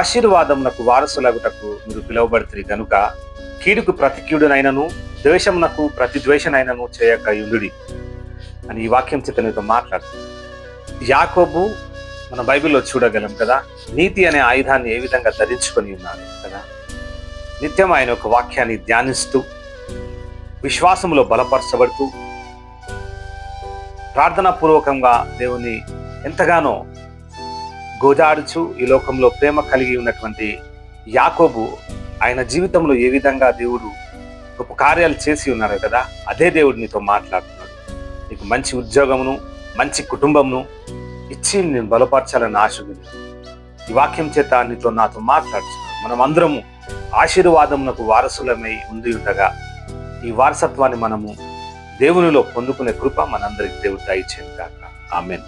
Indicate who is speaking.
Speaker 1: ఆశీర్వాదమునకు వారసులగుటకు మీరు పిలువబడితిరి గనుక కీడుకు ప్రతి కీడునైనను ద్వేషమునకు ప్రతి ద్వేషనైనను చేయక యుండుడి అని ఈ వాక్యం చేత నీతో మాట్లాడుతుంది. యాకోబు మన బైబిల్లో చూడగలం కదా, నీతి అనే ఆయుధాన్ని ఏ విధంగా ధరించుకొని ఉన్నాడు కదా. నిత్యం ఆయన ఒక వాక్యాన్ని ధ్యానిస్తూ విశ్వాసములో బలపరచబడుతూ ప్రార్థనాపూర్వకంగా దేవుని ఎంతగానో గోజాడుచు ఈ లోకంలో ప్రేమ కలిగి ఉన్నటువంటి యాకోబు ఆయన జీవితంలో ఏ విధంగా దేవుడు గొప్ప కార్యాలు చేసి ఉన్నారు కదా, అదే దేవుడు నీతో మాట్లాడుతున్నాడు. నీకు మంచి ఉద్యోగమును మంచి కుటుంబమును ఇచ్చి నేను బలపరచాలని ఆశిస్తున్నాను. ఈ వాక్యం చేత నీతో నాతో మాట్లాడుతున్నాను. మనం అందరము ఆశీర్వాదమునకు వారసులమై ఉండి ఉండగా ఈ వారసత్వాన్ని మనము దేవునిలో పొందుకునే కృప మనందరికి దేవుడు దయచేయను గాక. ఆమేన్.